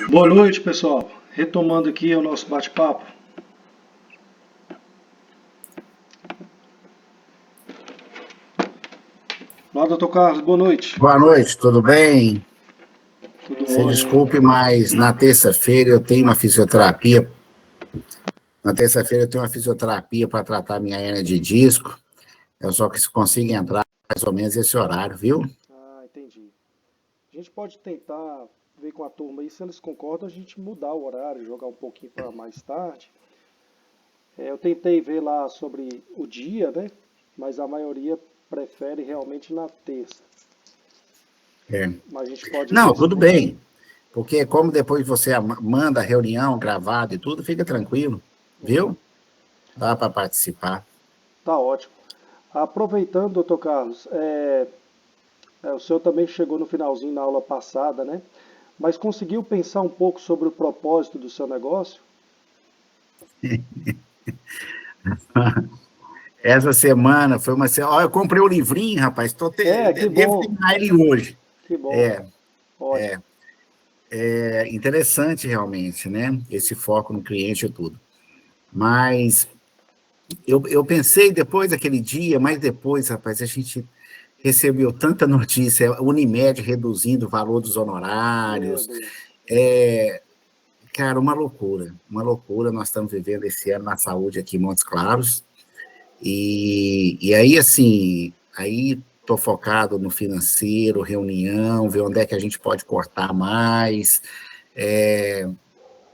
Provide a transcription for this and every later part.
Boa noite, pessoal. Retomando aqui o nosso bate-papo. Olá, doutor Carlos, boa noite. Boa noite, tudo bem? Tudo Você ótimo. desculpe, mas na terça-feira eu tenho uma fisioterapia. Na terça-feira eu tenho uma fisioterapia para tratar minha hernia de disco. Eu só que consigo entrar mais ou menos esse horário, viu? Ah, entendi. A gente pode tentar ver com a turma aí, se eles concordam, a gente mudar o horário, jogar um pouquinho para mais tarde. Eu tentei ver lá sobre o dia, né? Mas a maioria prefere realmente na terça. É. Mas a gente pode Não, ver se tudo tem. bem. Porque como depois você manda a reunião gravada e tudo, fica tranquilo, viu? Dá para participar. Tá ótimo. Aproveitando, doutor Carlos, o senhor também chegou no finalzinho na aula passada, né? Mas conseguiu pensar um pouco sobre o propósito do seu negócio? Essa semana foi uma semana. Ó, eu comprei o livrinho, rapaz. Que Devo bom, terminar ele hoje. que bom. É, Ótimo. é interessante realmente, né? Esse foco no cliente e tudo. Mas eu pensei depois daquele dia, mas depois, rapaz, a gente recebeu tanta notícia, Unimed reduzindo o valor dos Meu honorários. Deus. É, cara, uma loucura, uma loucura. Nós estamos vivendo esse ano na saúde aqui em Montes Claros. E aí, assim, aí estou focado no financeiro, reunião, ver onde é que a gente pode cortar mais,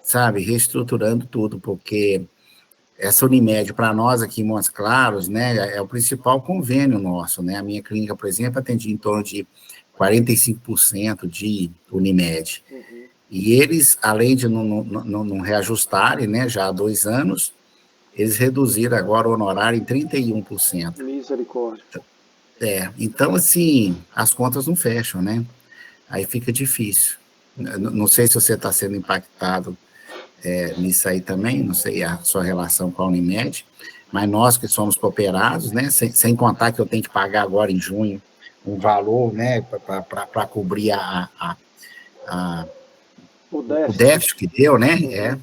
sabe, reestruturando tudo, porque essa Unimed, para nós aqui em Montes Claros, né, é o principal convênio nosso, né? A minha clínica, por exemplo, atendia em torno de 45% de Unimed. Uhum. E eles, além de não reajustarem, né, já há 2 anos, eles reduziram agora o honorário em 31%. Misericórdia. Então, assim, as contas não fecham, né? Aí fica difícil. Não sei se você está sendo impactado nisso aí também, não sei a sua relação com a Unimed, mas nós que somos cooperados, né, sem contar que eu tenho que pagar agora em junho um valor, né, para cobrir a, O o déficit. déficit que deu, né, Uhum.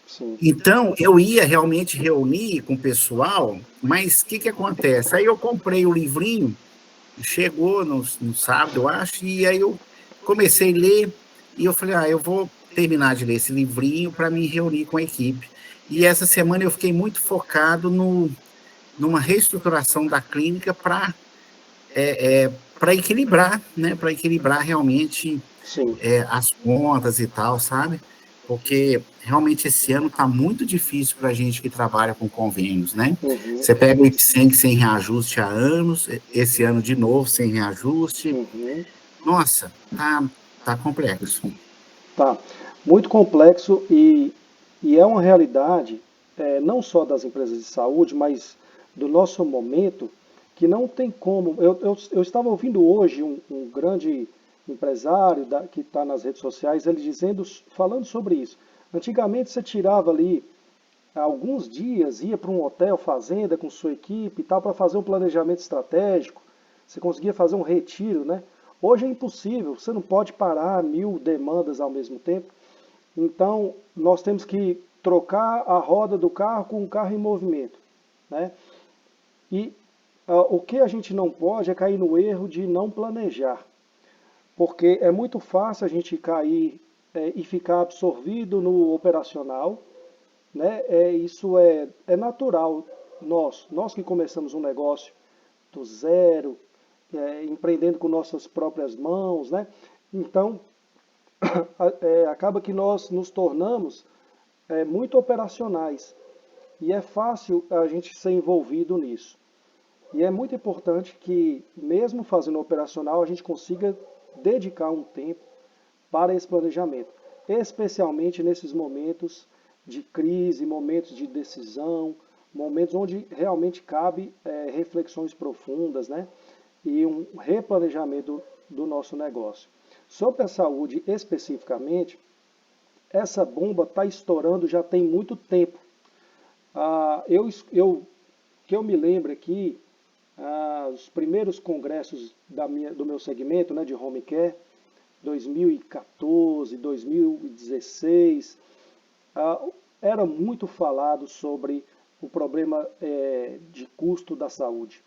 Sim. Então, eu ia realmente reunir com o pessoal, mas o que acontece? Aí eu comprei o livrinho, chegou no sábado, eu acho, e aí eu comecei a ler, e eu falei, eu vou terminar de ler esse livrinho para me reunir com a equipe. E essa semana eu fiquei muito focado numa reestruturação da clínica para equilibrar, né? Para equilibrar realmente Sim. as contas e tal, sabe? Porque realmente esse ano está muito difícil para a gente que trabalha com convênios, né? Uhum. Você pega o IPSENC sem reajuste há anos, esse ano de novo sem reajuste. Uhum. Nossa, tá complexo. Tá. Muito complexo e é uma realidade, não só das empresas de saúde, mas do nosso momento, que não tem como. Eu estava ouvindo hoje um grande empresário que está nas redes sociais, ele falando sobre isso. Antigamente você tirava ali alguns dias, ia para um hotel, fazenda com sua equipe e tal, para fazer um planejamento estratégico. Você conseguia fazer um retiro, né? Hoje é impossível, você não pode parar 1000 demandas ao mesmo tempo. Então, nós temos que trocar a roda do carro com o carro em movimento, né? E o que a gente não pode é cair no erro de não planejar, porque é muito fácil a gente cair e ficar absorvido no operacional, né? Isso é natural. Nós que começamos um negócio do zero, empreendendo com nossas próprias mãos, né? Então, acaba que nós nos tornamos muito operacionais e é fácil a gente ser envolvido nisso. E é muito importante que, mesmo fazendo operacional, a gente consiga dedicar um tempo para esse planejamento, especialmente nesses momentos de crise, momentos de decisão, momentos onde realmente cabe reflexões profundas, né? E um replanejamento do nosso negócio. Sobre a saúde especificamente, essa bomba está estourando já tem muito tempo. Que eu me lembro aqui, os primeiros congressos do meu segmento, né, de home care, 2014, 2016, ah, era muito falado sobre o problema de custo da saúde.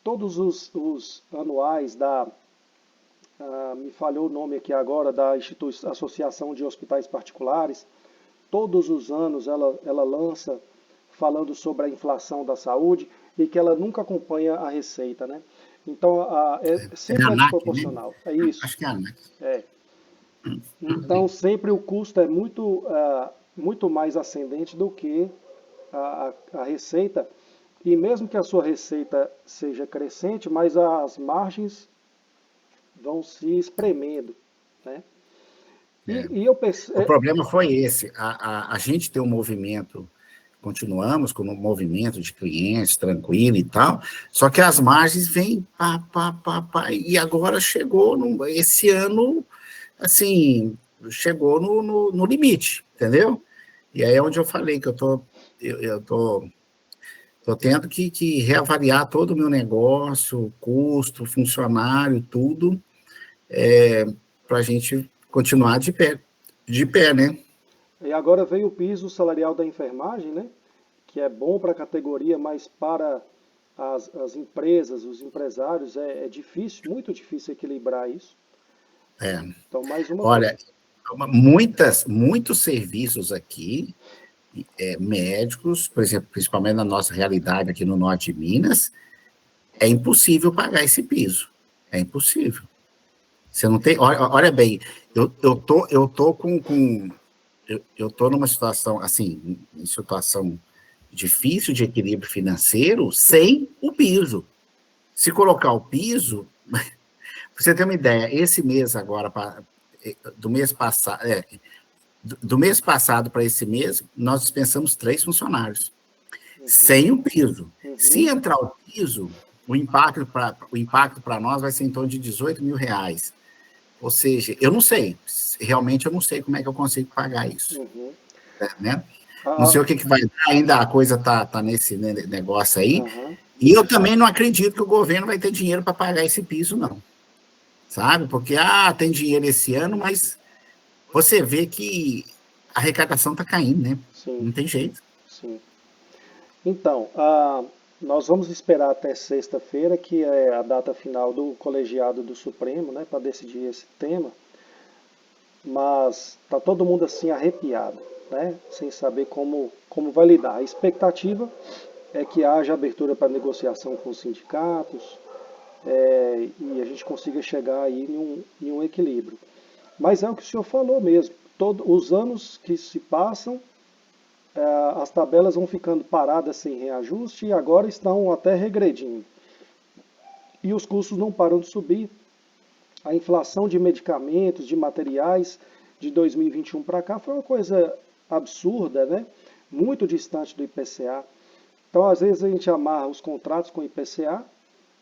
Todos os anuais me falhou o nome aqui agora, da Associação de Hospitais Particulares, todos os anos ela lança falando sobre a inflação da saúde e que ela nunca acompanha a receita, né? Então, É a sempre é ANAC, né? desproporcional. É isso. Acho que é a ANAC. É. Então, sempre o custo é muito mais ascendente do que a receita. E mesmo que a sua receita seja crescente, mas as margens vão se espremendo, né? É. E eu O percebo. problema foi esse. A gente tem um movimento, continuamos com um movimento de clientes tranquilo e tal, só que as margens vêm pá, e agora chegou, esse ano, assim, chegou no limite, entendeu? E aí é onde eu falei que eu tô tendo que reavaliar todo o meu negócio, custo, funcionário, tudo, para a gente continuar de pé, né? E agora veio o piso salarial da enfermagem, né? Que é bom para a categoria, mas para as empresas, os empresários, é difícil, muito difícil equilibrar isso. É. Então, mais uma Olha, coisa. muitos serviços aqui, médicos, por exemplo, principalmente na nossa realidade aqui no norte de Minas, é impossível pagar esse piso. É impossível. Você não tem. Olha bem, eu tô numa situação, assim, em situação difícil de equilíbrio financeiro sem o piso. Se colocar o piso, para você ter uma ideia, esse mês agora, do mês passado, do mês passado para esse mês, nós dispensamos 3 funcionários, Uhum, sem o piso. Se uhum, entrar o piso, o impacto para nós vai ser em torno de R$ 18.000. Ou seja, eu não sei, realmente eu não sei como é que eu consigo pagar isso, uhum. né? Não Ah, sei o que vai dar, ainda a coisa tá nesse negócio aí, aham, e eu também não acredito que o governo vai ter dinheiro para pagar esse piso, não, sabe? Porque, tem dinheiro esse ano, mas você vê que a arrecadação está caindo, né? sim, Não tem jeito. sim. Então, nós vamos esperar até sexta-feira, que é a data final do colegiado do Supremo, né, para decidir esse tema. Mas está todo mundo assim arrepiado, né, sem saber como vai lidar. A expectativa é que haja abertura para negociação com os sindicatos, e a gente consiga chegar aí em um equilíbrio. Mas é o que o senhor falou mesmo. Todos os anos que se passam, as tabelas vão ficando paradas sem reajuste e agora estão até regredindo. E os custos não param de subir. A inflação de medicamentos, de materiais de 2021 para cá foi uma coisa absurda, né? Muito distante do IPCA. Então, às vezes, a gente amarra os contratos com o IPCA,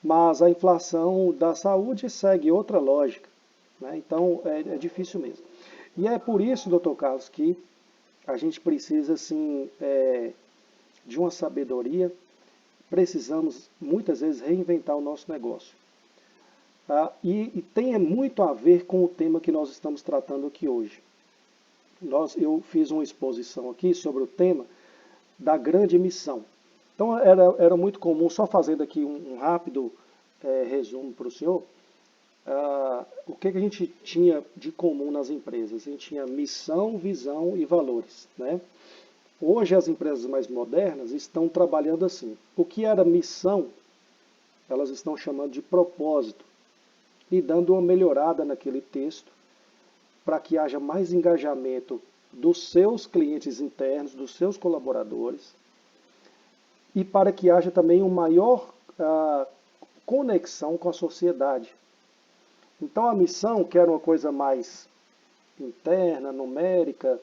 mas a inflação da saúde segue outra lógica, né? Então, é difícil mesmo. E é por isso, doutor Carlos, que a gente precisa, assim, de uma sabedoria, precisamos, muitas vezes, reinventar o nosso negócio. E tem muito a ver com o tema que nós estamos tratando aqui hoje. Eu fiz uma exposição aqui sobre o tema da grande missão. Então era muito comum, só fazendo aqui um rápido resumo para o senhor, o que a gente tinha de comum nas empresas? A gente tinha missão, visão e valores, né? Hoje as empresas mais modernas estão trabalhando assim. O que era missão, elas estão chamando de propósito e dando uma melhorada naquele texto para que haja mais engajamento dos seus clientes internos, dos seus colaboradores, e para que haja também uma maior conexão com a sociedade. Então a missão, que era uma coisa mais interna, numérica,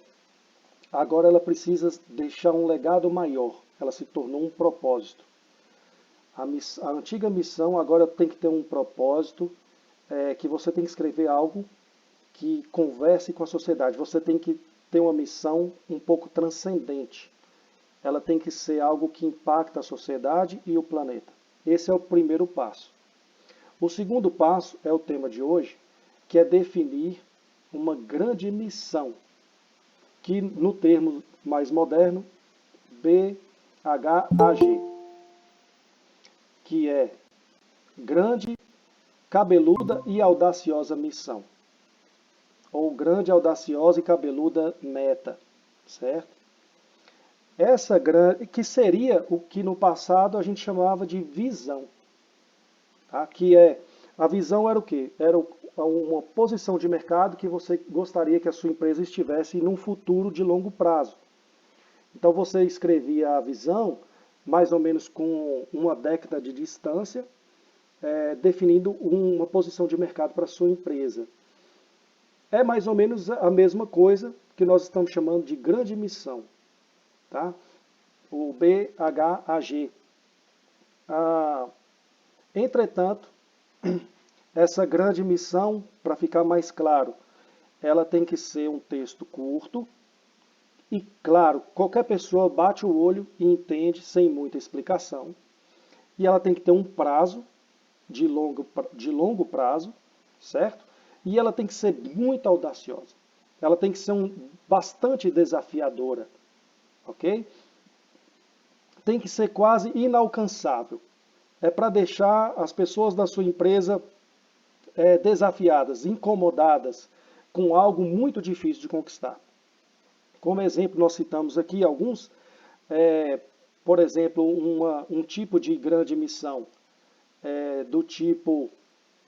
agora ela precisa deixar um legado maior. Ela se tornou um propósito. A antiga missão agora tem que ter um propósito, que você tem que escrever algo que converse com a sociedade. Você tem que ter uma missão um pouco transcendente. Ela tem que ser algo que impacta a sociedade e o planeta. Esse é o primeiro passo. O segundo passo é o tema de hoje, que é definir uma grande missão, que no termo mais moderno, BHAG, que é grande, cabeluda e audaciosa missão, ou grande, audaciosa e cabeluda meta, certo? Essa grande, que seria o que no passado a gente chamava de visão, tá? Que é, a visão era o quê? Era uma posição de mercado que você gostaria que a sua empresa estivesse num futuro de longo prazo. Então você escrevia a visão, mais ou menos com uma década de distância, definindo uma posição de mercado para a sua empresa. É mais ou menos a mesma coisa que nós estamos chamando de grande missão, tá? O BHAG. Entretanto, essa grande missão, para ficar mais claro, ela tem que ser um texto curto e, claro, qualquer pessoa bate o olho e entende sem muita explicação. E ela tem que ter um prazo de longo prazo, certo? E ela tem que ser muito audaciosa. Ela tem que ser bastante desafiadora, ok? Tem que ser quase inalcançável. É para deixar as pessoas da sua empresa desafiadas, incomodadas com algo muito difícil de conquistar. Como exemplo, nós citamos aqui alguns, por exemplo, um tipo de grande missão do tipo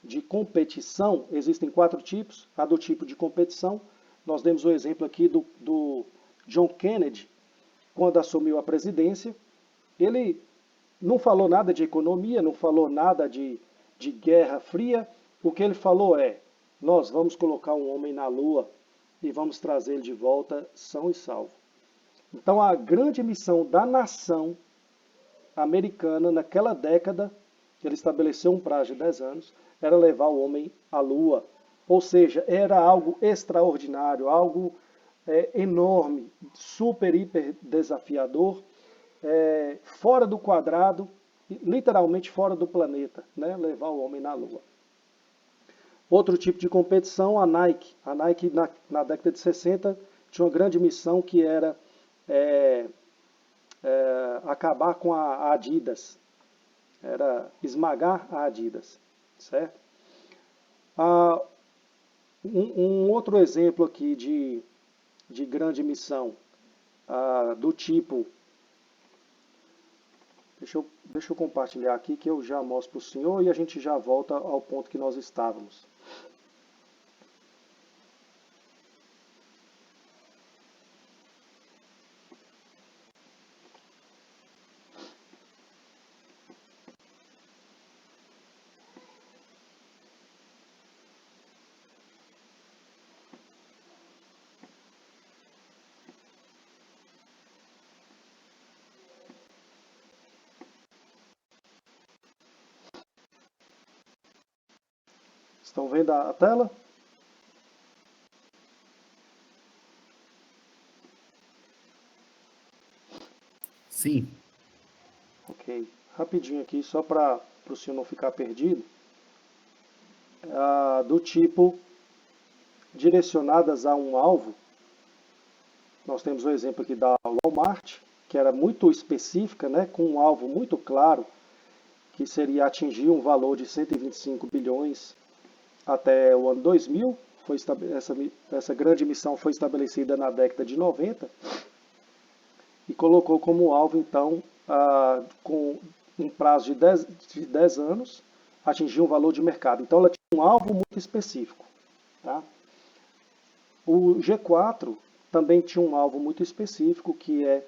de competição. Existem 4 tipos. A do tipo de competição, nós demos o exemplo aqui do John Kennedy, quando assumiu a presidência. Ele não falou nada de economia, não falou nada de Guerra Fria. O que ele falou é: nós vamos colocar um homem na Lua e vamos trazer ele de volta são e salvo. Então a grande missão da nação americana naquela década, ele estabeleceu um prazo de 10 anos, era levar o homem à Lua. Ou seja, era algo extraordinário, algo enorme, super, hiper desafiador, fora do quadrado, literalmente fora do planeta, né? Levar o homem na Lua. Outro tipo de competição, a Nike. A Nike, na década de 60, tinha uma grande missão que era acabar com a Adidas. Era esmagar a Adidas, certo? Um outro exemplo aqui de grande missão, do tipo... Deixa eu compartilhar aqui que eu já mostro para o senhor e a gente já volta ao ponto que nós estávamos. Estão vendo a tela? Sim. Ok. Rapidinho aqui, só para o senhor não ficar perdido. Do tipo direcionadas a um alvo. Nós temos o exemplo aqui da Walmart, que era muito específica, né, com um alvo muito claro, que seria atingir um valor de 125 bilhões até o ano 2000. Essa grande missão foi estabelecida na década de 90 e colocou como alvo, então, com um prazo de 10 anos, atingir um valor de mercado. Então, ela tinha um alvo muito específico. Tá? O G4 também tinha um alvo muito específico, que é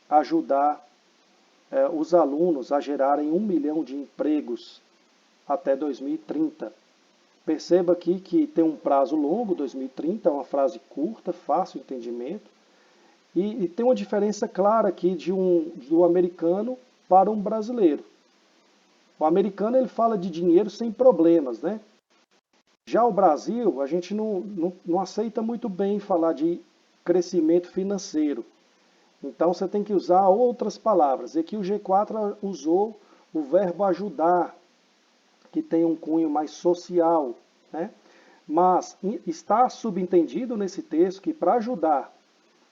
ajudar os alunos a gerarem 1 milhão de empregos até 2030. Perceba aqui que tem um prazo longo, 2030, é uma frase curta, fácil de entendimento, e tem uma diferença clara aqui do americano para um brasileiro. O americano ele fala de dinheiro sem problemas, né? Já o Brasil, a gente não aceita muito bem falar de crescimento financeiro. Então você tem que usar outras palavras. Aqui o G4 usou o verbo ajudar, que tem um cunho mais social, né? Mas está subentendido nesse texto que para ajudar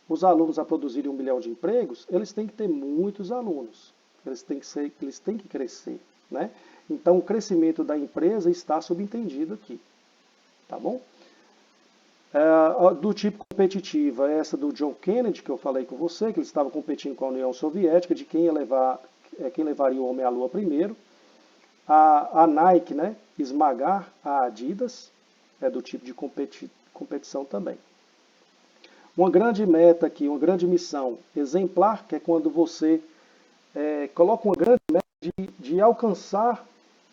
os alunos a produzirem 1 milhão de empregos, eles têm que ter muitos alunos, eles têm que crescer, né? Então o crescimento da empresa está subentendido aqui, tá bom? Do tipo competitiva, essa do John Kennedy, que eu falei com você, que ele estava competindo com a União Soviética, de quem quem levaria o homem à Lua primeiro. A Nike, né, esmagar a Adidas, é do tipo de competição também. Uma grande meta aqui, uma grande missão exemplar, que é quando você coloca uma grande meta de alcançar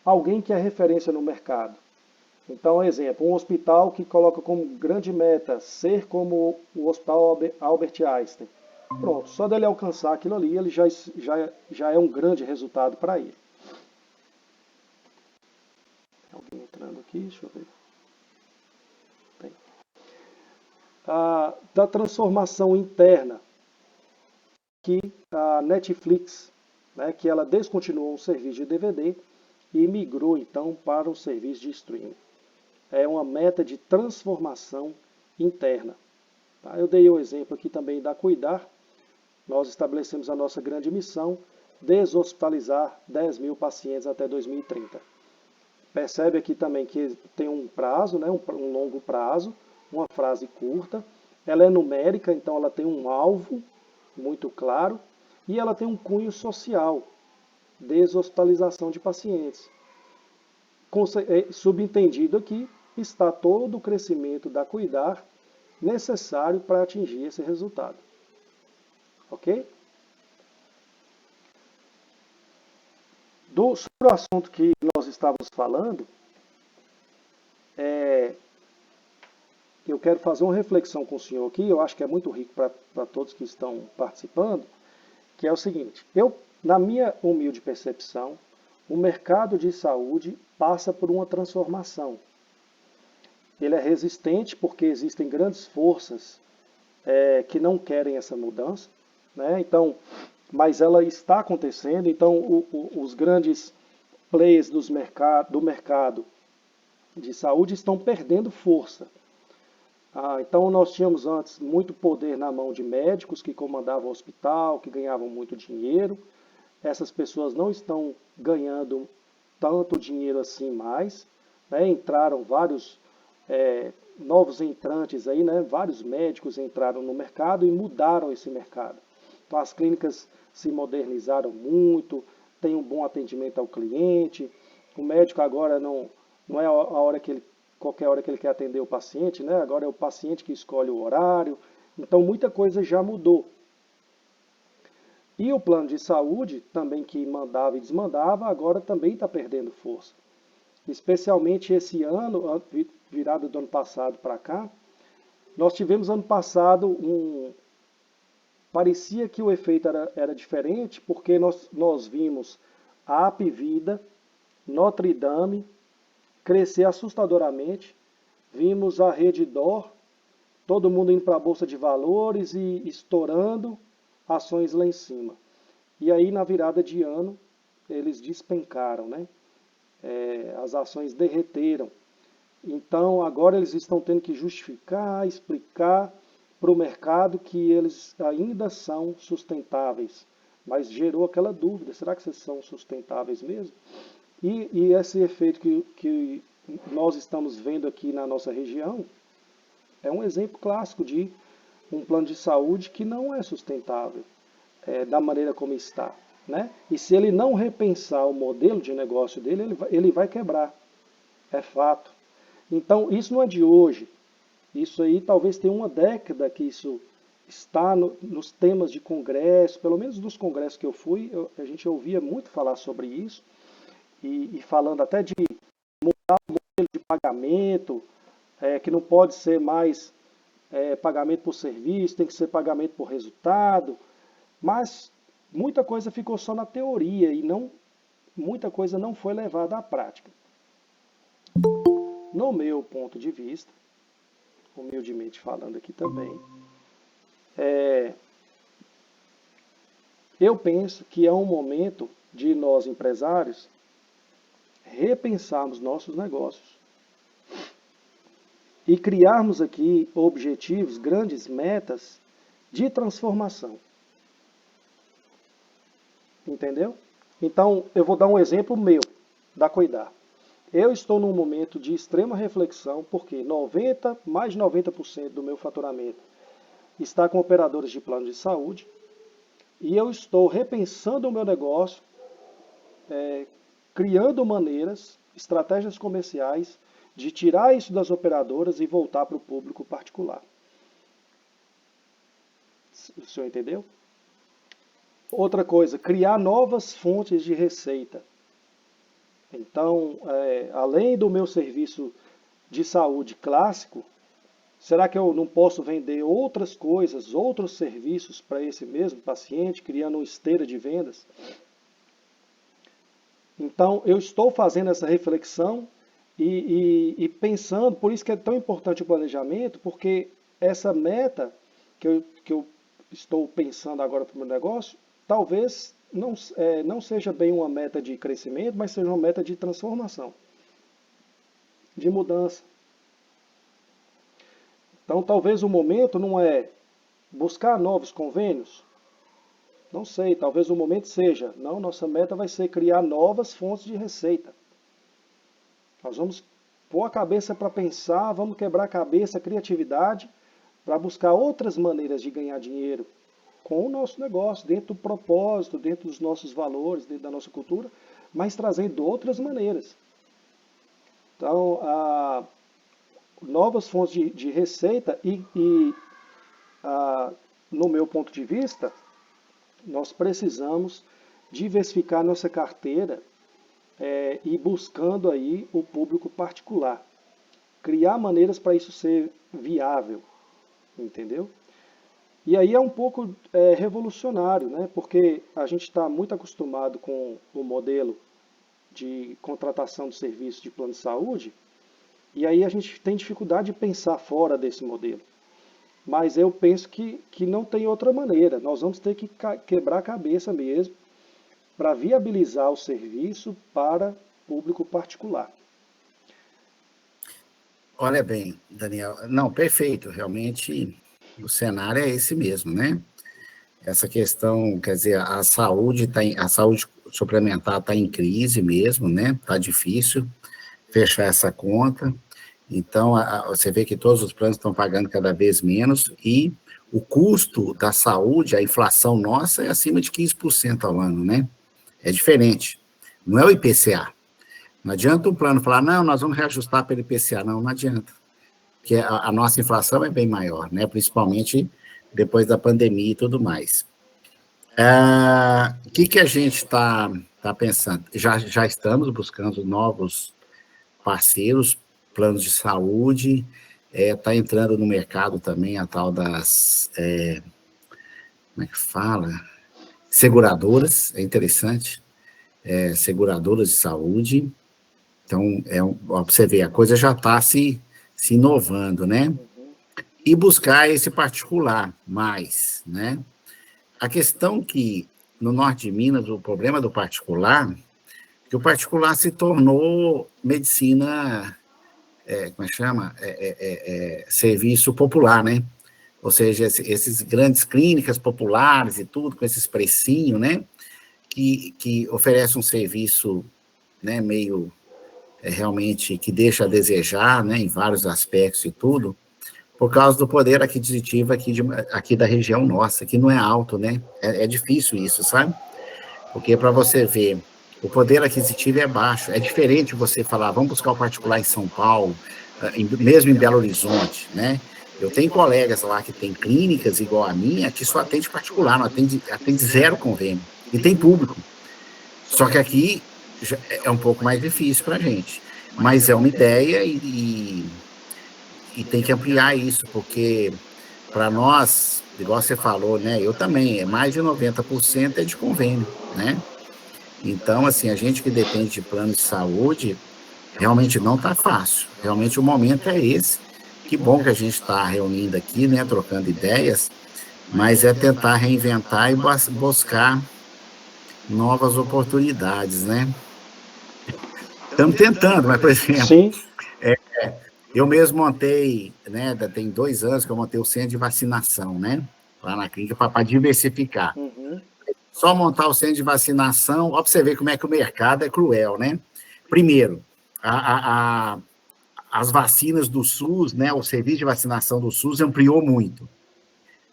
alguém que é referência no mercado. Então, exemplo, um hospital que coloca como grande meta ser como o Hospital Albert Einstein. Pronto, só dele alcançar aquilo ali, ele já é um grande resultado para ele. Alguém entrando aqui, deixa eu ver. Tem. Da transformação interna, que a Netflix, né, que ela descontinuou o serviço de DVD e migrou então para o serviço de streaming. É uma meta de transformação interna. Tá? Eu dei o exemplo aqui também da Cuidar. Nós estabelecemos a nossa grande missão, deshospitalizar 10 mil pacientes até 2030. Percebe aqui também que tem um prazo, né, um longo prazo, uma frase curta. Ela é numérica, então ela tem um alvo muito claro e ela tem um cunho social, deshospitalização de pacientes. Subentendido aqui está todo o crescimento da Cuidar necessário para atingir esse resultado. Ok? Sobre o assunto que nós estávamos falando, eu quero fazer uma reflexão com o senhor aqui, eu acho que é muito rico para todos que estão participando, que é o seguinte, na minha humilde percepção, o mercado de saúde passa por uma transformação. Ele é resistente porque existem grandes forças que não querem essa mudança, né? Então, mas ela está acontecendo, então os grandes players do mercado de saúde estão perdendo força. Então nós tínhamos antes muito poder na mão de médicos que comandavam o hospital, que ganhavam muito dinheiro. Essas pessoas não estão ganhando tanto dinheiro assim mais, né? Entraram vários novos entrantes aí, né? Vários médicos entraram no mercado e mudaram esse mercado. Então as clínicas se modernizaram muito, tem um bom atendimento ao cliente. O médico agora não é a hora que qualquer hora que ele quer atender o paciente, né? Agora é o paciente que escolhe o horário. Então muita coisa já mudou. E o plano de saúde, também que mandava e desmandava, agora também está perdendo força. Especialmente esse ano, virado do ano passado para cá, nós tivemos ano passado parecia que o efeito era diferente, porque nós vimos a Apvida, Notre Dame, crescer assustadoramente, vimos a Redditor, todo mundo indo para a Bolsa de Valores e estourando ações lá em cima. E aí, na virada de ano, eles despencaram, né? As ações derreteram. Então, agora eles estão tendo que justificar, explicar para o mercado que eles ainda são sustentáveis. Mas gerou aquela dúvida, será que vocês são sustentáveis mesmo? E esse efeito que nós estamos vendo aqui na nossa região é um exemplo clássico de um plano de saúde que não é sustentável da maneira como está. Né? E se ele não repensar o modelo de negócio dele, ele vai quebrar. É fato. Então, isso não é de hoje. Isso aí talvez tenha uma década que isso está nos temas de congresso, pelo menos dos congressos que eu fui, a gente ouvia muito falar sobre isso, e falando até de mudar o modelo de pagamento, que não pode ser mais pagamento por serviço, tem que ser pagamento por resultado, mas muita coisa ficou só na teoria e muita coisa não foi levada à prática. No meu ponto de vista, humildemente falando aqui também, eu penso que é um momento de nós empresários repensarmos nossos negócios. e criarmos aqui objetivos, grandes metas de transformação. Entendeu? Então, eu vou dar um exemplo meu, da Cuidar. Eu estou num momento de extrema reflexão, porque mais de 90% do meu faturamento está com operadoras de plano de saúde, e eu estou repensando o meu negócio, criando maneiras, estratégias comerciais, de tirar isso das operadoras e voltar para o público particular. O senhor entendeu? Outra coisa, criar novas fontes de receita. Então, além do meu serviço de saúde clássico, será que eu não posso vender outras coisas, outros serviços para esse mesmo paciente, criando uma esteira de vendas? Então, eu estou fazendo essa reflexão e pensando, por isso que é tão importante o planejamento, porque essa meta que eu estou pensando agora para o meu negócio, talvez não seja bem uma meta de crescimento, mas seja uma meta de transformação, de mudança. Então, talvez o momento não é buscar novos convênios. Não sei, talvez o momento seja, não, nossa meta vai ser criar novas fontes de receita. Nós vamos pôr a cabeça para pensar, vamos quebrar a cabeça, a criatividade, para buscar outras maneiras de ganhar dinheiro com o nosso negócio, dentro do propósito, dentro dos nossos valores, dentro da nossa cultura, mas trazendo outras maneiras. Então, novas fontes de receita no meu ponto de vista, nós precisamos diversificar nossa carteira e buscando aí o público particular. Criar maneiras para isso ser viável, entendeu? E aí é um pouco revolucionário, né? Porque a gente está muito acostumado com o modelo de contratação de serviço de plano de saúde, e aí a gente tem dificuldade de pensar fora desse modelo. Mas eu penso que não tem outra maneira. Nós vamos ter que quebrar a cabeça mesmo para viabilizar o serviço para público particular. Olha bem, Daniel, não, perfeito, realmente o cenário é esse mesmo, né? Essa questão, quer dizer, a saúde suplementar está em crise mesmo, né? Está difícil fechar essa conta. Então, você vê que todos os planos estão pagando cada vez menos e o custo da saúde, a inflação nossa é acima de 15% ao ano, né? É diferente. Não é o IPCA. Não adianta um plano falar, não, nós vamos reajustar pelo IPCA. Não adianta. Porque a nossa inflação é bem maior, né? Principalmente depois da pandemia e tudo mais. O que a gente está pensando? Já estamos buscando novos parceiros, planos de saúde, está entrando no mercado também a tal das, como é que fala? Seguradoras, é interessante, seguradoras de saúde. Então, para você ver, a coisa já está se inovando, né? E buscar esse particular mais, né? A questão que, no norte de Minas, o problema do particular, que o particular se tornou medicina, como é que chama? Serviço popular, né? Ou seja, esses grandes clínicas populares e tudo, com esses precinhos, né? Que oferece um serviço, né, meio realmente que deixa a desejar, né, em vários aspectos e tudo, por causa do poder aquisitivo aqui da região nossa, que não é alto, né? É difícil isso, sabe? Porque para você ver, o poder aquisitivo é baixo. É diferente você falar, vamos buscar o particular em São Paulo, mesmo em Belo Horizonte, né? Eu tenho colegas lá que têm clínicas igual a minha, que só atende particular, não atende zero convênio. E tem público. Só que aqui é um pouco mais difícil para a gente. Mas é uma ideia e tem que ampliar isso, porque para nós, igual você falou, né? Eu também, mais de 90% é de convênio, né? Então, assim, a gente que depende de plano de saúde, realmente não está fácil. Realmente o momento é esse. Que bom que a gente está reunindo aqui, né? Trocando ideias, mas é tentar reinventar e buscar novas oportunidades, né? Estamos tentando, mas, por exemplo, Sim. Eu mesmo montei, né, tem 2 anos que eu montei o centro de vacinação, né, lá na clínica, para diversificar. Uhum. Só montar o centro de vacinação, ó, para você ver como é que o mercado é cruel, né? Primeiro, as vacinas do SUS, né, o serviço de vacinação do SUS ampliou muito.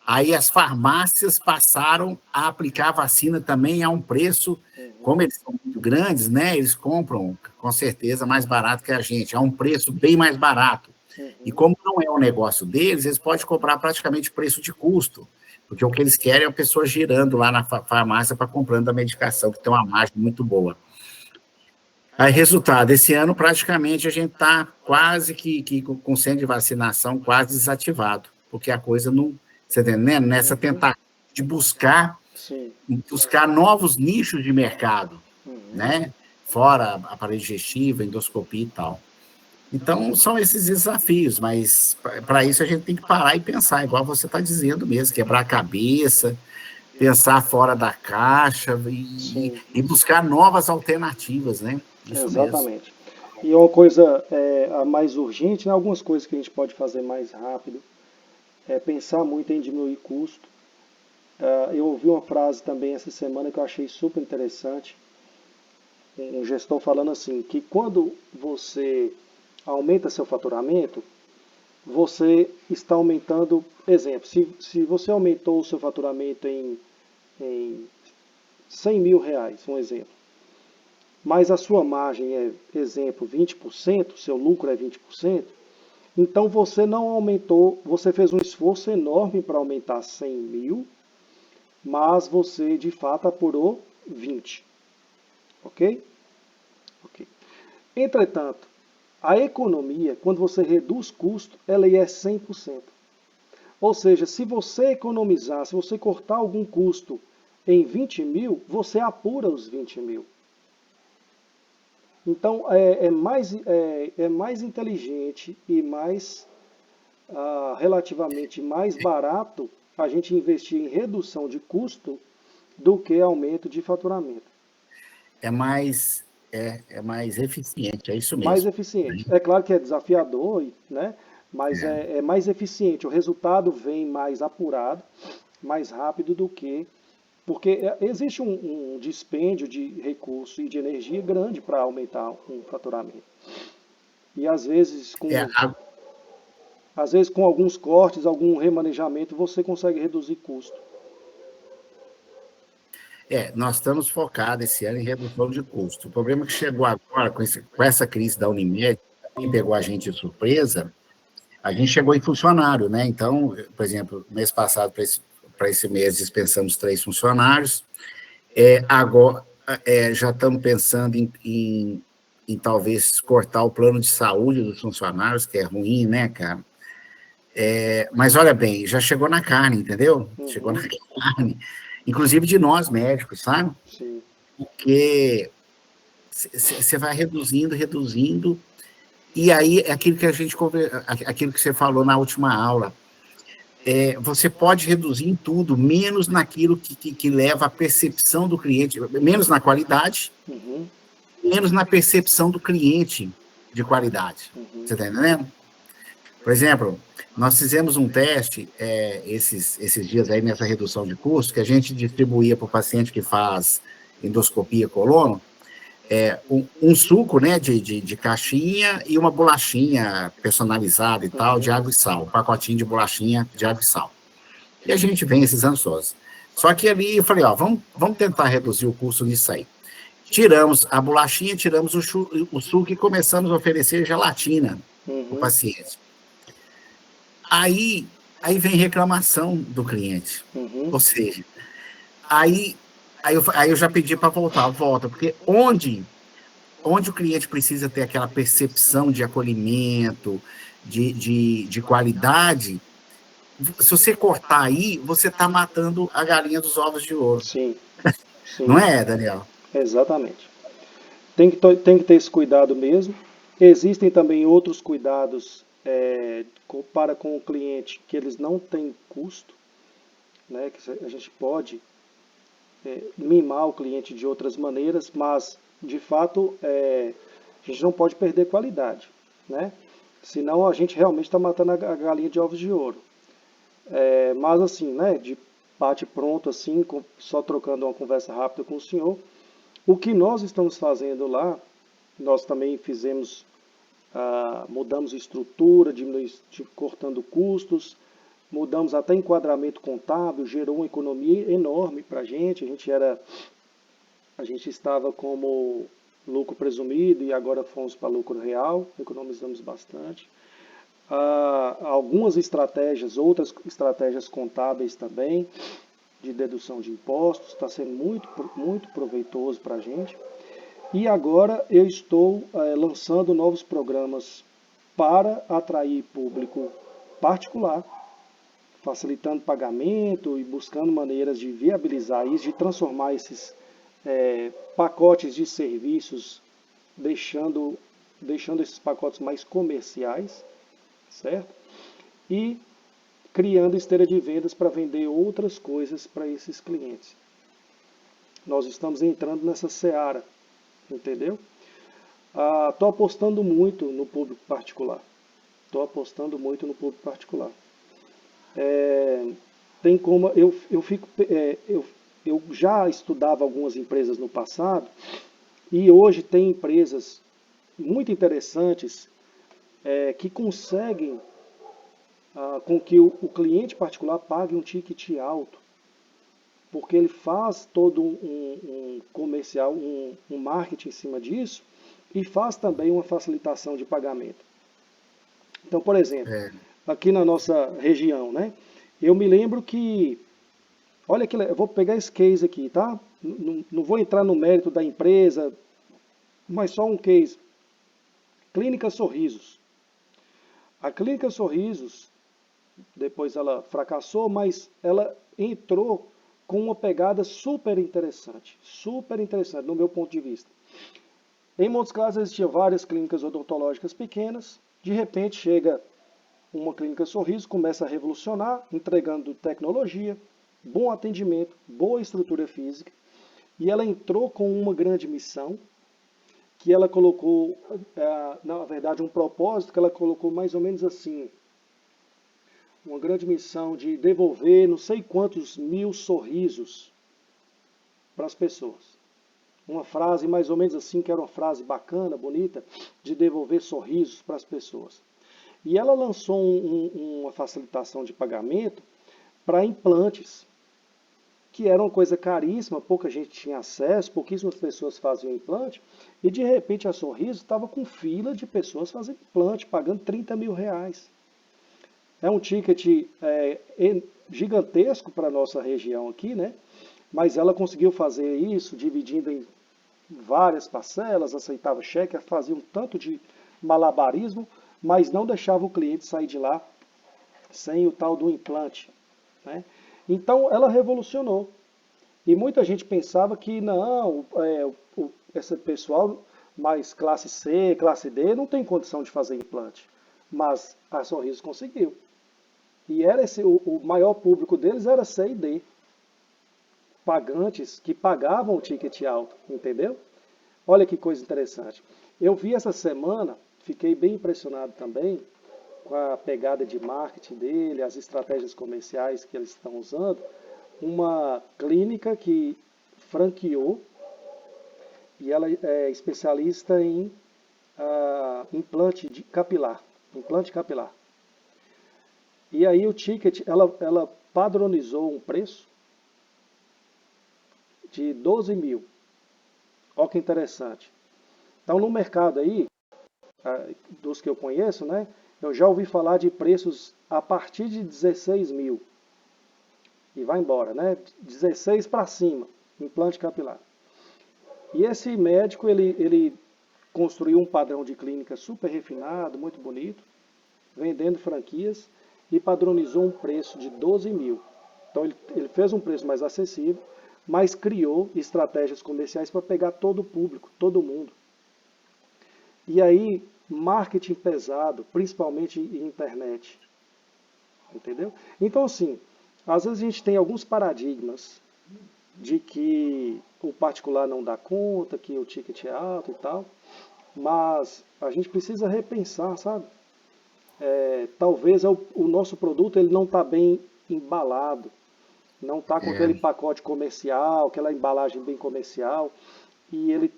Aí as farmácias passaram a aplicar a vacina também a um preço, Uhum. como eles são muito grandes, né, eles compram com certeza mais barato que a gente, a um preço bem mais barato. E Uhum. como não é um negócio deles, eles podem cobrar praticamente preço de custo, porque o que eles querem é a pessoa girando lá na farmácia para comprando a medicação, que tem uma margem muito boa. Aí, resultado, esse ano praticamente a gente está quase que com o centro de vacinação quase desativado, porque a coisa não, você está entendendo? Nessa Uhum. tentativa de Sim. buscar novos nichos de mercado, Uhum. né? Fora aparelho digestivo, endoscopia e tal. Então, são esses desafios, mas para isso a gente tem que parar e pensar, igual você está dizendo mesmo, quebrar a cabeça, pensar fora da caixa Sim. e buscar novas alternativas, né? Isso mesmo. Exatamente. E é uma coisa a mais urgente, né? Algumas coisas que a gente pode fazer mais rápido, é pensar muito em diminuir custo. Eu ouvi uma frase também essa semana que eu achei super interessante. Um gestor falando assim, que quando você aumenta seu faturamento, você está aumentando, exemplo, se você aumentou o seu faturamento em 100 mil reais, um exemplo, mas a sua margem é, exemplo, 20%, seu lucro é 20%, então você não aumentou, você fez um esforço enorme para aumentar 100 mil, mas você de fato apurou 20, ok? Ok. Entretanto, a economia, quando você reduz custo, ela é 100%. Ou seja, se você economizar, se você cortar algum custo em 20 mil, você apura os 20 mil. Então, é mais inteligente e mais relativamente mais barato a gente investir em redução de custo do que aumento de faturamento. É mais eficiente, é isso Mais mesmo. eficiente. É claro que é desafiador, né? Mas É, é mais eficiente. O resultado vem mais apurado, mais rápido do que. Porque existe um dispêndio de recurso e de energia grande para aumentar um faturamento. E é, às vezes com alguns cortes, algum remanejamento, você consegue reduzir custo. nós estamos focados esse ano em redução de custo. O problema é que chegou agora, com essa crise da Unimed, que pegou a gente de surpresa, a gente chegou em funcionário, né? Então, por exemplo, mês passado, para esse mês, dispensamos 3 funcionários. Agora, já estamos pensando em talvez cortar o plano de saúde dos funcionários, que é ruim, né, cara? Mas olha bem, já chegou na carne, entendeu? Chegou na Uhum, carne. Inclusive de nós médicos, sabe? sim. Porque você vai reduzindo, reduzindo, e aí é aquilo que você falou na última aula. Você pode reduzir em tudo, menos naquilo que leva à percepção do cliente, menos na qualidade, Uhum, menos na percepção do cliente de qualidade. uhum, Você está entendendo? Por exemplo, nós fizemos um teste esses dias aí nessa redução de custo, que a gente distribuía para o paciente que faz endoscopia colono, um suco, né, de caixinha e uma bolachinha personalizada e tal, de uhum, água e sal, um pacotinho de bolachinha de água e sal. E a gente vem esses ansiosos. Só que ali eu falei, ó, vamos tentar reduzir o custo nisso aí. Tiramos a bolachinha, tiramos o suco e começamos a oferecer gelatina para o uhum, paciente. Aí vem reclamação do cliente. uhum. Ou seja, aí, aí eu já pedi para volta, porque onde o cliente precisa ter aquela percepção de acolhimento, de qualidade, se você cortar aí, você está matando a galinha dos ovos de ouro. Sim, Não sim, é, Daniel? exatamente. Tem que ter esse cuidado mesmo. Existem também outros cuidados para com o cliente que eles não têm custo, né? Que a gente pode mimar o cliente de outras maneiras, mas de fato a gente não pode perder qualidade, né? Senão a gente realmente está matando a galinha de ovos de ouro. Mas assim, né, de bate pronto assim, só trocando uma conversa rápida com o senhor, o que nós estamos fazendo lá, nós também fizemos, mudamos estrutura, cortando custos, mudamos até enquadramento contábil, gerou uma economia enorme para a gente estava como lucro presumido e agora fomos para lucro real, economizamos bastante. Algumas estratégias, outras estratégias contábeis também, de dedução de impostos, está sendo muito, muito proveitoso para a gente. E agora eu estou lançando novos programas para atrair público particular, facilitando pagamento e buscando maneiras de viabilizar isso, de transformar esses pacotes de serviços, deixando esses pacotes mais comerciais, certo? E criando esteira de vendas para vender outras coisas para esses clientes. Nós estamos entrando nessa seara, entendeu? Estou apostando muito no público particular. Estou apostando muito no público particular. Tem como eu já estudava algumas empresas no passado e hoje tem empresas muito interessantes que conseguem com que o cliente particular pague um ticket alto, porque ele faz todo um comercial, um marketing em cima disso e faz também uma facilitação de pagamento. Então, por exemplo, É, aqui na nossa região, né? Eu me lembro que, olha que eu vou pegar esse case aqui, tá? Não vou entrar no mérito da empresa, mas só um case. Clínica Sorrisos. A Clínica Sorrisos, depois ela fracassou, mas ela entrou com uma pegada super interessante no meu ponto de vista. Em Montes Claros existiam várias clínicas odontológicas pequenas, de repente chega uma clínica Sorriso, começa a revolucionar, entregando tecnologia, bom atendimento, boa estrutura física, e ela entrou com uma grande missão, que ela colocou, na verdade, um propósito que ela colocou mais ou menos assim, uma grande missão de devolver não sei quantos mil sorrisos para as pessoas. Uma frase mais ou menos assim, que era uma frase bacana, bonita, de devolver sorrisos para as pessoas. E ela lançou uma facilitação de pagamento para implantes, que era uma coisa caríssima, pouca gente tinha acesso, pouquíssimas pessoas faziam implante, e de repente a Sorriso estava com fila de pessoas fazendo implante, pagando 30 mil reais. É um ticket gigantesco para a nossa região aqui, né? Mas ela conseguiu fazer isso, dividindo em várias parcelas, aceitava cheque, fazia um tanto de malabarismo, mas não deixava o cliente sair de lá sem o tal do implante, né? Então ela revolucionou. E muita gente pensava que não, esse pessoal mais classe C, classe D, não tem condição de fazer implante. Mas a Sorriso conseguiu. E era o maior público deles era C e D. Pagantes que pagavam o ticket alto, entendeu? Olha que coisa interessante. Eu vi essa semana, fiquei bem impressionado também com a pegada de marketing dele, as estratégias comerciais que eles estão usando. Uma clínica que franqueou e ela é especialista em implante capilar. Implante capilar. E aí o ticket, ela padronizou um preço de 12 mil. Olha que interessante. Então no mercado aí, dos que eu conheço, né, eu já ouvi falar de preços a partir de 16 mil. E vai embora, né? 16 para cima, implante capilar. E esse médico, ele construiu um padrão de clínica super refinado, muito bonito, vendendo franquias e padronizou um preço de 12 mil. Então ele fez um preço mais acessível, mas criou estratégias comerciais para pegar todo o público, todo mundo. E aí, marketing pesado, principalmente em internet. Entendeu? Então, assim, às vezes a gente tem alguns paradigmas de que o particular não dá conta, que o ticket é alto e tal, mas a gente precisa repensar, sabe? talvez o nosso produto ele não está bem embalado, não está com É, aquele pacote comercial, aquela embalagem bem comercial, e ele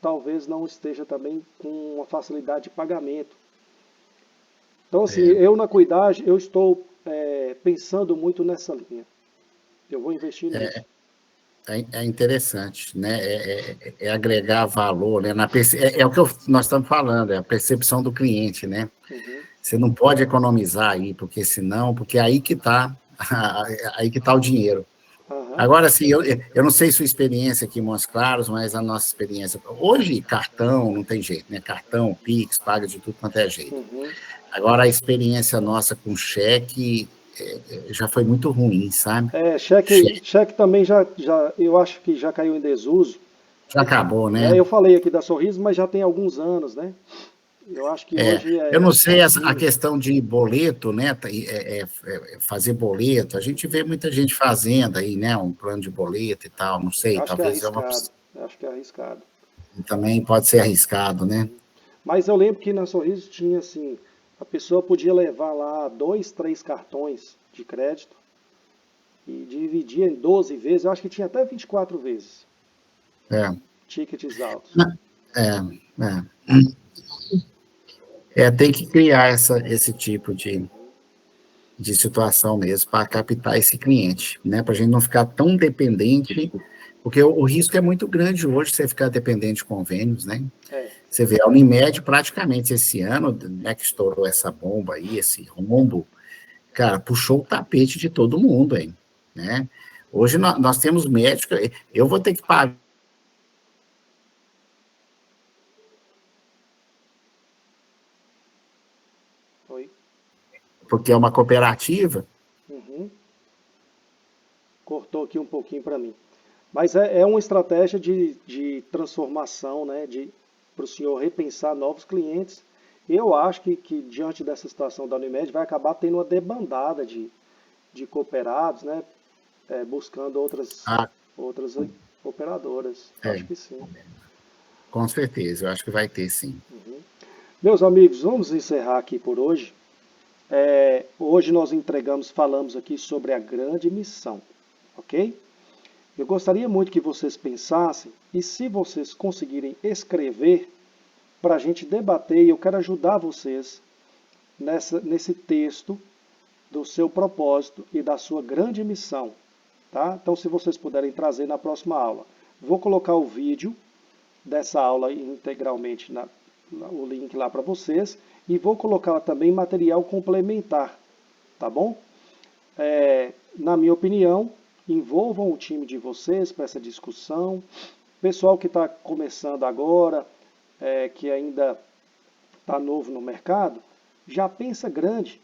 talvez não esteja também com uma facilidade de pagamento. Então, assim, é, eu na Cuidage, eu estou pensando muito nessa linha. Eu vou investir nisso. é interessante, né? É agregar valor, né? É o que nós estamos falando, é a percepção do cliente, né? Uhum, Você não pode economizar aí, porque é aí que está aí que tá o dinheiro. aham, Agora, assim, eu não sei sua experiência aqui em Montes Claros, mas a nossa experiência. Hoje, cartão, não tem jeito, né? Cartão, Pix, paga de tudo quanto é jeito. uhum. Agora, a experiência nossa com cheque já foi muito ruim, sabe? Cheque, Cheque cheque também eu acho que já caiu em desuso. já acabou, Eu né? falei aqui da Sorriso, mas já tem alguns anos, né? Eu acho que hoje Eu não é sei a simples. questão de boleto, né? Fazer boleto. A gente vê muita gente fazendo aí, né? Um plano de boleto e tal. Não Eu sei, acho que é talvez é uma arriscado. opção. Eu acho que é arriscado. Também pode ser arriscado, né? Mas eu lembro que na Sorriso tinha assim, a pessoa podia levar lá 2, 3 cartões de crédito e dividia em 12 vezes. Eu acho que tinha até 24 vezes. É, Tickets altos. é. Tem que criar esse tipo de situação mesmo para captar esse cliente, né? Para a gente não ficar tão dependente, porque o risco é muito grande hoje você ficar dependente de convênios, né? É. Você vê, a Unimed praticamente esse ano, né, que estourou essa bomba aí, esse rombo, cara, puxou o tapete de todo mundo, hein, né? Hoje nós temos médicos, eu vou ter que pagar Oi. porque é uma cooperativa. Uhum. Cortou aqui um pouquinho para mim. Mas é uma estratégia de transformação, né? Para o senhor repensar novos clientes. Eu acho que diante dessa situação da Unimed vai acabar tendo uma debandada de cooperados, né? Buscando Ah, outras operadoras. Acho é, que sim. com certeza, eu acho que vai ter sim. Meus amigos, vamos encerrar aqui por hoje. Hoje nós falamos aqui sobre a grande missão, ok? Eu gostaria muito que vocês pensassem e se vocês conseguirem escrever para a gente debater, e eu quero ajudar vocês nesse texto do seu propósito e da sua grande missão, tá? Então, se vocês puderem trazer na próxima aula. Vou colocar o vídeo dessa aula integralmente, o link lá para vocês, e vou colocar também material complementar, tá bom? Na minha opinião, envolvam o time de vocês para essa discussão. Pessoal que está começando agora, que ainda está novo no mercado, já pensa grande,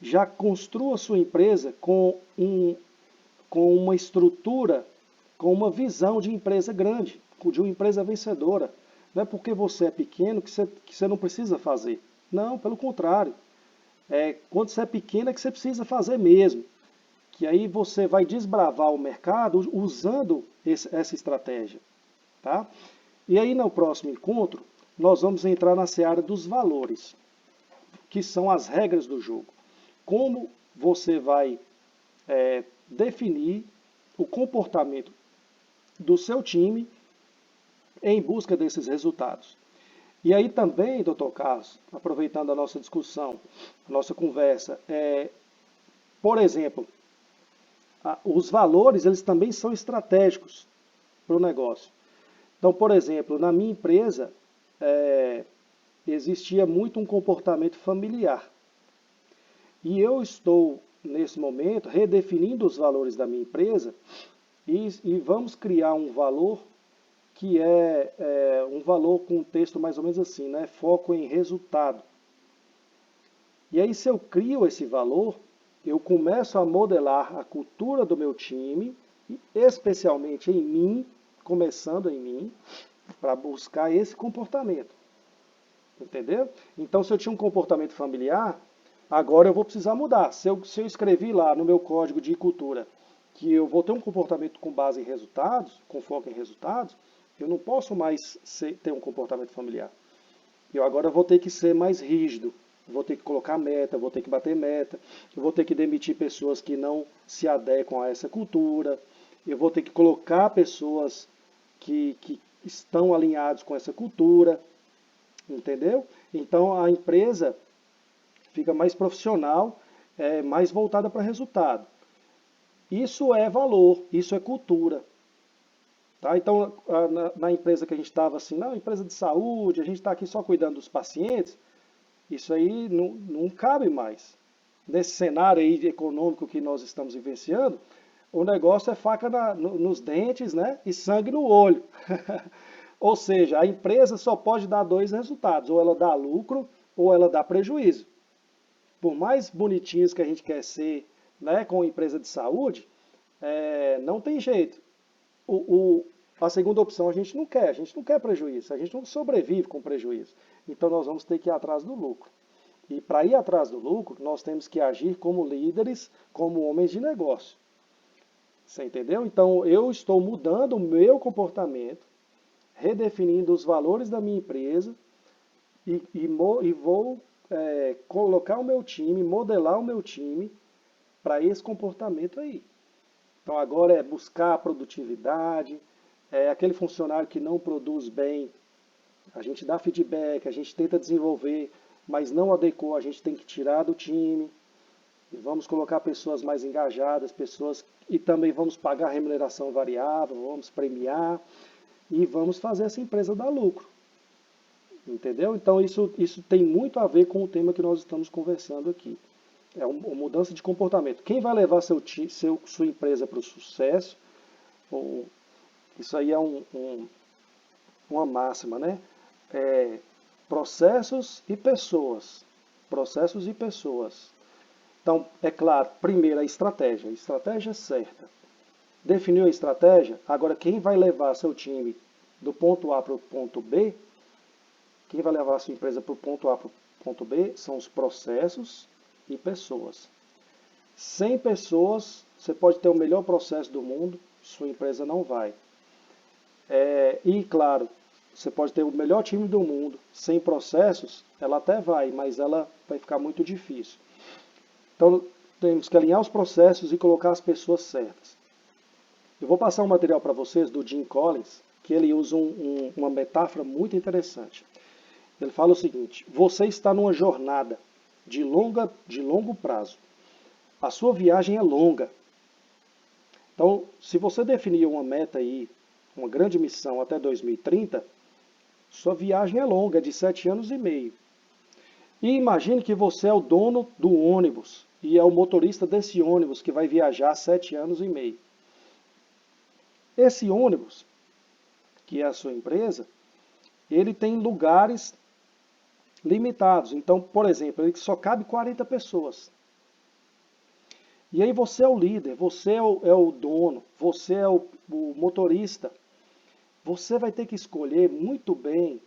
já construa sua empresa com uma estrutura, com uma visão de empresa grande, de uma empresa vencedora. Não é porque você é pequeno que você não precisa fazer. Não, pelo contrário. Quando você é pequeno é que você precisa fazer mesmo. Que aí você vai desbravar o mercado usando essa estratégia. Tá? E aí no próximo encontro, nós vamos entrar na seara dos valores, que são as regras do jogo. Como você vai definir o comportamento do seu time em busca desses resultados. E aí também, doutor Carlos, aproveitando a nossa discussão, a nossa conversa, por exemplo, os valores eles também são estratégicos para o negócio. Então, por exemplo, na minha empresa existia muito um comportamento familiar. E eu estou, nesse momento, redefinindo os valores da minha empresa e vamos criar um valor que é um valor com um texto mais ou menos assim, né? Foco em resultado. E aí, se eu crio esse valor, eu começo a modelar a cultura do meu time, especialmente em mim, começando em mim, para buscar esse comportamento. Entendeu? Então, se eu tinha um comportamento familiar, agora eu vou precisar mudar. Se eu escrevi lá no meu código de cultura que eu vou ter um comportamento com base em resultados, com foco em resultados, eu não posso mais ter um comportamento familiar. Eu agora vou ter que ser mais rígido, vou ter que colocar meta, vou ter que bater meta, eu vou ter que demitir pessoas que não se adequam a essa cultura, eu vou ter que colocar pessoas que estão alinhados com essa cultura, entendeu? Então a empresa fica mais profissional, mais voltada para resultado. Isso é valor, isso é cultura. Tá? Então, na empresa que a gente estava assim, não, empresa de saúde, a gente está aqui só cuidando dos pacientes, isso aí não cabe mais. Nesse cenário aí econômico que nós estamos vivenciando, o negócio é faca nos dentes, né? E sangue no olho. Ou seja, a empresa só pode dar dois resultados, ou ela dá lucro, ou ela dá prejuízo. Por mais bonitinhos que a gente quer ser, né, com empresa de saúde, não tem jeito. A segunda opção a gente não quer prejuízo, a gente não sobrevive com prejuízo. Então nós vamos ter que ir atrás do lucro. E para ir atrás do lucro, nós temos que agir como líderes, como homens de negócio. Você entendeu? Então eu estou mudando o meu comportamento, redefinindo os valores da minha empresa e vou colocar o meu time, modelar o meu time para esse comportamento aí. Então agora é buscar a produtividade, aquele funcionário que não produz bem, a gente dá feedback, a gente tenta desenvolver, mas não adequou, a gente tem que tirar do time. E vamos colocar pessoas mais engajadas, e também vamos pagar remuneração variável, vamos premiar e vamos fazer essa empresa dar lucro. Entendeu? Então isso tem muito a ver com o tema que nós estamos conversando aqui. É uma mudança de comportamento. Quem vai levar sua empresa para o sucesso, isso aí é uma máxima, né? Processos e pessoas. Processos e pessoas. Então, é claro, primeiro a estratégia certa. Definiu a estratégia, agora quem vai levar seu time do ponto A para o ponto B, quem vai levar a sua empresa para o ponto A para o ponto B são os processos e pessoas. Sem pessoas, você pode ter o melhor processo do mundo, sua empresa não vai. E claro, você pode ter o melhor time do mundo, sem processos, ela até vai, mas ela vai ficar muito difícil. Então, temos que alinhar os processos e colocar as pessoas certas. Eu vou passar um material para vocês do Jim Collins, que ele usa uma metáfora muito interessante. Ele fala o seguinte: você está numa jornada de longo prazo. A sua viagem é longa. Então, se você definir uma meta aí, uma grande missão até 2030, sua viagem é longa, de 7 anos e meio. E imagine que você é o dono do ônibus e é o motorista desse ônibus que vai viajar 7 anos e meio. Esse ônibus, que é a sua empresa, ele tem lugares limitados. Então, por exemplo, ele só cabe 40 pessoas. E aí você é o líder, você é o dono, você é o motorista. Você vai ter que escolher muito bem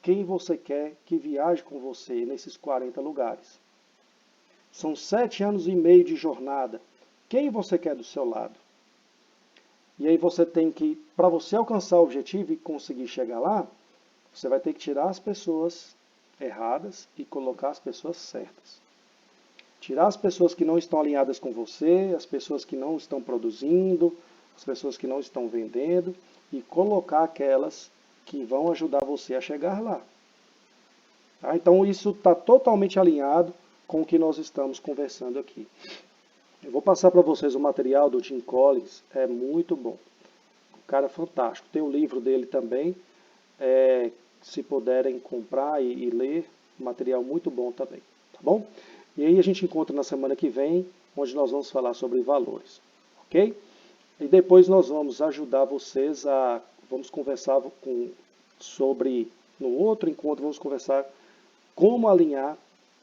quem você quer que viaje com você nesses 40 lugares. São 7 anos e meio de jornada. Quem você quer do seu lado? E aí você tem que, para você alcançar o objetivo e conseguir chegar lá, você vai ter que tirar as pessoas erradas e colocar as pessoas certas. Tirar as pessoas que não estão alinhadas com você, as pessoas que não estão produzindo, as pessoas que não estão vendendo, e colocar aquelas que vão ajudar você a chegar lá. Tá? Então isso está totalmente alinhado com o que nós estamos conversando aqui. Eu vou passar para vocês o material do Jim Collins, é muito bom. O cara é fantástico. Tem o livro dele também, se puderem comprar e ler, material muito bom também, tá bom? E aí a gente encontra na semana que vem, onde nós vamos falar sobre valores, ok? E depois nós vamos ajudar vocês vamos conversar no outro encontro, vamos conversar como alinhar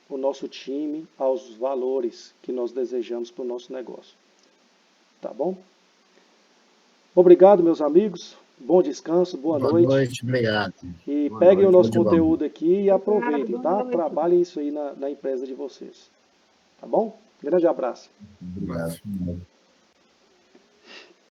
o nosso time aos valores que nós desejamos para o nosso negócio. Tá bom? Obrigado, meus amigos. Bom descanso, boa noite. Boa noite, obrigado. E Boa peguem noite, o nosso tudo de bom. conteúdo aqui e aproveitem, tá? Trabalhem isso aí na empresa de vocês. Tá bom? Grande abraço. Obrigado.